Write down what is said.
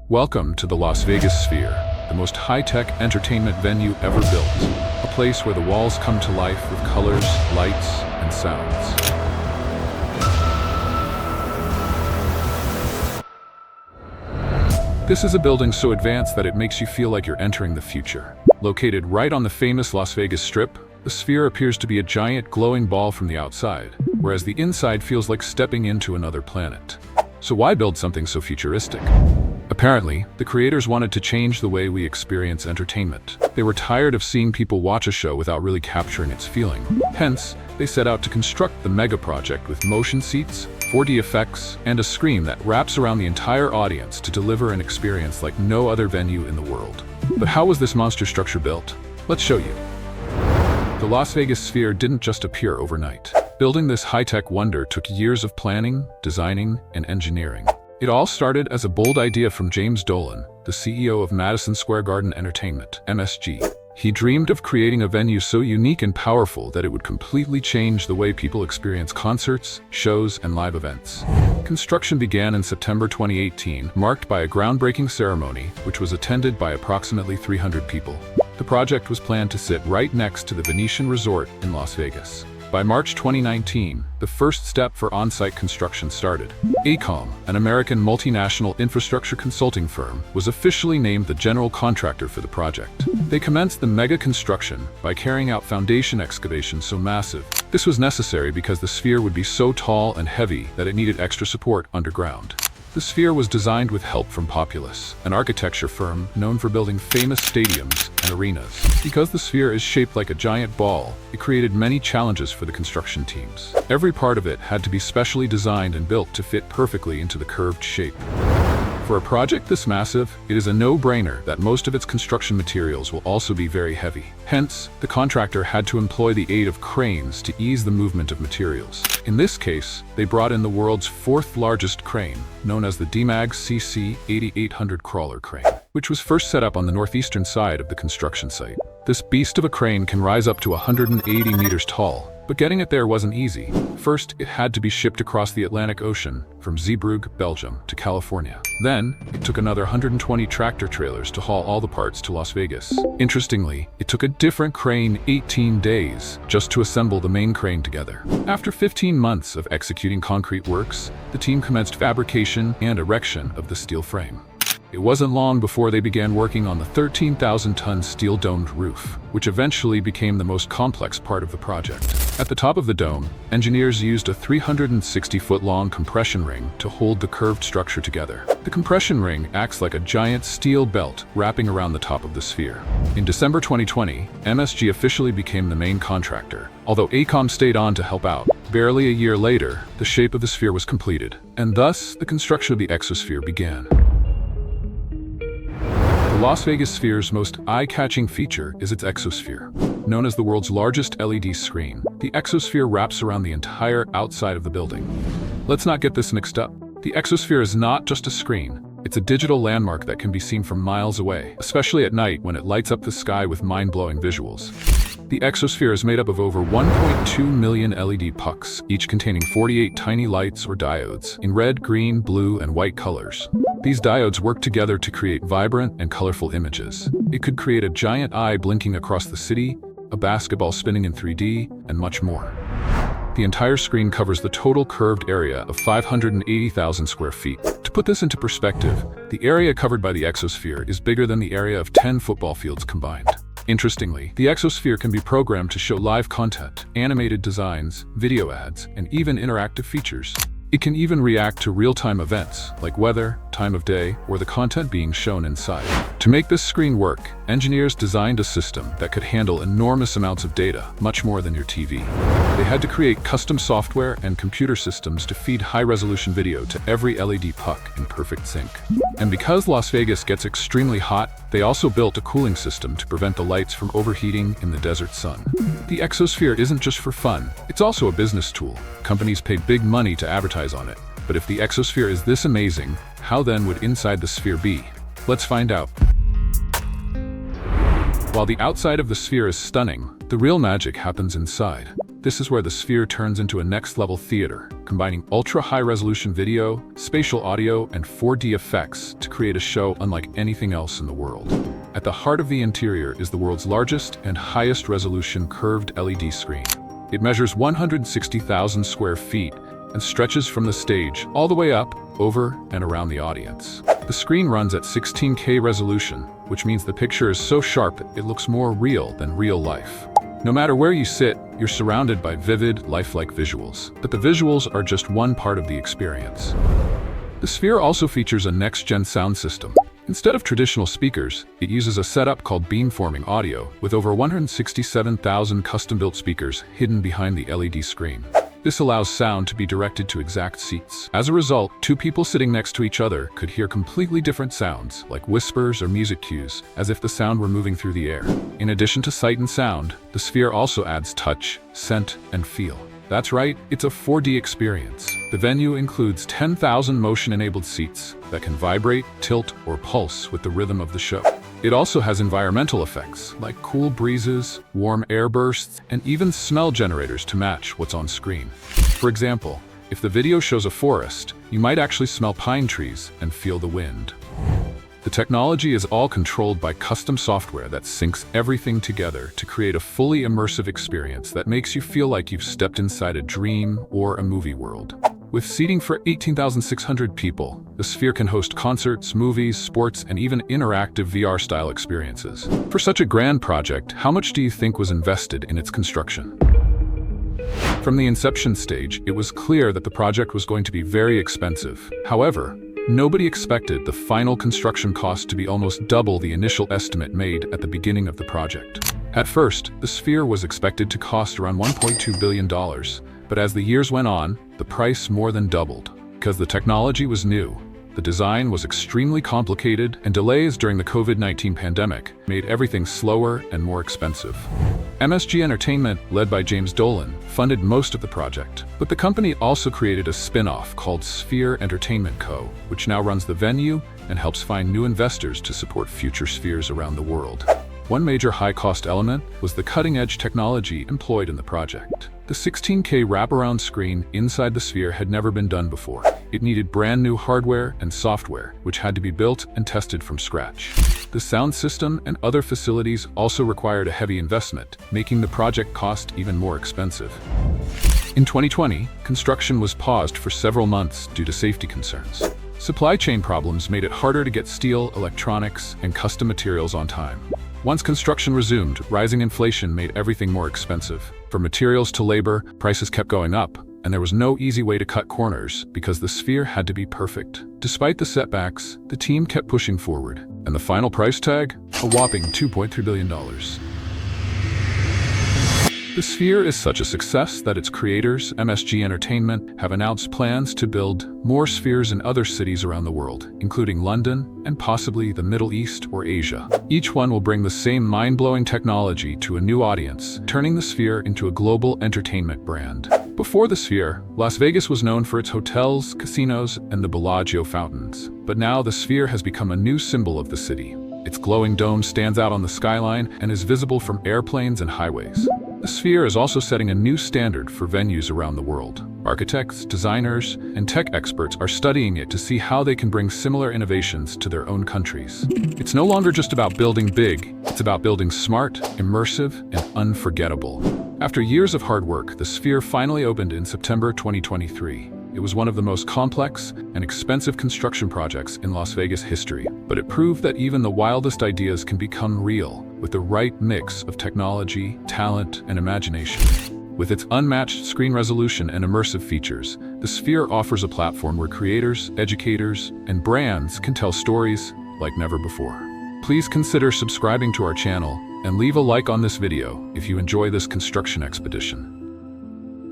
Welcome to the Las Vegas Sphere, the most high-tech entertainment venue ever built. A place where the walls come to life with colors, lights, and sounds. This is a building so advanced that it makes you feel like you're entering the future. Located right on the famous Las Vegas Strip, the Sphere appears to be a giant glowing ball from the outside, whereas the inside feels like stepping into another planet. So why build something so futuristic? Apparently, the creators wanted to change the way we experience entertainment. They were tired of seeing people watch a show without really capturing its feeling. Hence, they set out to construct the mega project with motion seats, 4D effects, and a screen that wraps around the entire audience to deliver an experience like no other venue in the world. But how was this monster structure built? Let's show you. The Las Vegas Sphere didn't just appear overnight. Building this high-tech wonder took years of planning, designing, and engineering. It all started as a bold idea from James Dolan, the CEO of Madison Square Garden Entertainment, MSG. He dreamed of creating a venue so unique and powerful that it would completely change the way people experience concerts, shows, and live events. Construction began in September 2018, marked by a groundbreaking ceremony, which was attended by approximately 300 people. The project was planned to sit right next to the Venetian Resort in Las Vegas. By March 2019, the first step for on-site construction started. AECOM, an American multinational infrastructure consulting firm, was officially named the general contractor for the project. They commenced the mega construction by carrying out foundation excavations so massive. This was necessary because the Sphere would be so tall and heavy that it needed extra support underground. The Sphere was designed with help from Populous, an architecture firm known for building famous stadiums and arenas. Because the Sphere is shaped like a giant ball, it created many challenges for the construction teams. Every part of it had to be specially designed and built to fit perfectly into the curved shape. For a project this massive, it is a no-brainer that most of its construction materials will also be very heavy. Hence, the contractor had to employ the aid of cranes to ease the movement of materials. In this case, they brought in the world's fourth largest crane, known as the Demag CC 8800 crawler crane, which was first set up on the northeastern side of the construction site. This beast of a crane can rise up to 180 meters tall, but getting it there wasn't easy. First, it had to be shipped across the Atlantic Ocean from Zeebrugge, Belgium, to California. Then, it took another 120 tractor trailers to haul all the parts to Las Vegas. Interestingly, it took a different crane 18 days just to assemble the main crane together. After 15 months of executing concrete works, the team commenced fabrication and erection of the steel frame. It wasn't long before they began working on the 13,000-ton steel-domed roof, which eventually became the most complex part of the project. At the top of the dome, engineers used a 360-foot-long compression ring to hold the curved structure together. The compression ring acts like a giant steel belt wrapping around the top of the Sphere. In December 2020, MSG officially became the main contractor, although AECOM stayed on to help out. Barely a year later, the shape of the Sphere was completed, and thus the construction of the Exosphere began. The Las Vegas Sphere's most eye-catching feature is its Exosphere. Known as the world's largest LED screen, the Exosphere wraps around the entire outside of the building. Let's not get this mixed up. The Exosphere is not just a screen. It's a digital landmark that can be seen from miles away, especially at night when it lights up the sky with mind-blowing visuals. The Exosphere is made up of over 1.2 million LED pucks, each containing 48 tiny lights or diodes in red, green, blue, and white colors. These diodes work together to create vibrant and colorful images. It could create a giant eye blinking across the city, a basketball spinning in 3D, and much more. The entire screen covers the total curved area of 580,000 square feet. To put this into perspective, the area covered by the Exosphere is bigger than the area of 10 football fields combined. Interestingly, the Exosphere can be programmed to show live content, animated designs, video ads, and even interactive features. It can even react to real-time events, like weather, time of day, or the content being shown inside. To make this screen work, engineers designed a system that could handle enormous amounts of data, much more than your TV. They had to create custom software and computer systems to feed high-resolution video to every LED puck in perfect sync. And because Las Vegas gets extremely hot, they also built a cooling system to prevent the lights from overheating in the desert sun. The Exosphere isn't just for fun, it's also a business tool. Companies pay big money to advertise on it. But if the Exosphere is this amazing, how then would inside the Sphere be? Let's find out. While the outside of the Sphere is stunning, the real magic happens inside. This is where the Sphere turns into a next-level theater, combining ultra-high-resolution video, spatial audio, and 4D effects to create a show unlike anything else in the world. At the heart of the interior is the world's largest and highest-resolution curved LED screen. It measures 160,000 square feet and stretches from the stage all the way up, over, and around the audience. The screen runs at 16K resolution, which means the picture is so sharp it looks more real than real life. No matter where you sit, you're surrounded by vivid, lifelike visuals. But the visuals are just one part of the experience. The Sphere also features a next-gen sound system. Instead of traditional speakers, it uses a setup called beamforming audio, with over 167,000 custom-built speakers hidden behind the LED screen. This allows sound to be directed to exact seats. As a result, two people sitting next to each other could hear completely different sounds, like whispers or music cues, as if the sound were moving through the air. In addition to sight and sound, the Sphere also adds touch, scent, and feel. That's right, it's a 4D experience. The venue includes 10,000 motion-enabled seats that can vibrate, tilt, or pulse with the rhythm of the show. It also has environmental effects, like cool breezes, warm air bursts, and even smell generators to match what's on screen. For example, if the video shows a forest, you might actually smell pine trees and feel the wind. The technology is all controlled by custom software that syncs everything together to create a fully immersive experience that makes you feel like you've stepped inside a dream or a movie world. With seating for 18,600 people, the Sphere can host concerts, movies, sports, and even interactive VR-style experiences. For such a grand project, how much do you think was invested in its construction? From the inception stage, it was clear that the project was going to be very expensive. However, nobody expected the final construction cost to be almost double the initial estimate made at the beginning of the project. At first, the Sphere was expected to cost around $1.2 billion, but as the years went on, the price more than doubled. Because the technology was new, the design was extremely complicated, and delays during the COVID-19 pandemic made everything slower and more expensive. MSG Entertainment, led by James Dolan, funded most of the project, but the company also created a spin-off called Sphere Entertainment Co., which now runs the venue and helps find new investors to support future spheres around the world. One major high-cost element was the cutting-edge technology employed in the project. The 16K wraparound screen inside the Sphere had never been done before. It needed brand new hardware and software, which had to be built and tested from scratch. The sound system and other facilities also required a heavy investment, making the project cost even more expensive. In 2020, construction was paused for several months due to safety concerns. Supply chain problems made it harder to get steel, electronics, and custom materials on time. Once construction resumed, rising inflation made everything more expensive. From materials to labor, prices kept going up, and there was no easy way to cut corners because the Sphere had to be perfect. Despite the setbacks, the team kept pushing forward, and the final price tag? A whopping $2.3 billion. The Sphere is such a success that its creators, MSG Entertainment, have announced plans to build more spheres in other cities around the world, including London and possibly the Middle East or Asia. Each one will bring the same mind-blowing technology to a new audience, turning the Sphere into a global entertainment brand. Before the Sphere, Las Vegas was known for its hotels, casinos, and the Bellagio fountains. But now the Sphere has become a new symbol of the city. Its glowing dome stands out on the skyline and is visible from airplanes and highways. The Sphere is also setting a new standard for venues around the world. Architects, designers, and tech experts are studying it to see how they can bring similar innovations to their own countries. It's no longer just about building big, it's about building smart, immersive, and unforgettable. After years of hard work, the Sphere finally opened in September 2023. It was one of the most complex and expensive construction projects in Las Vegas history, but it proved that even the wildest ideas can become real with the right mix of technology, talent, and imagination. With its unmatched screen resolution and immersive features, the Sphere offers a platform where creators, educators, and brands can tell stories like never before. Please consider subscribing to our channel and leave a like on this video if you enjoy this construction expedition.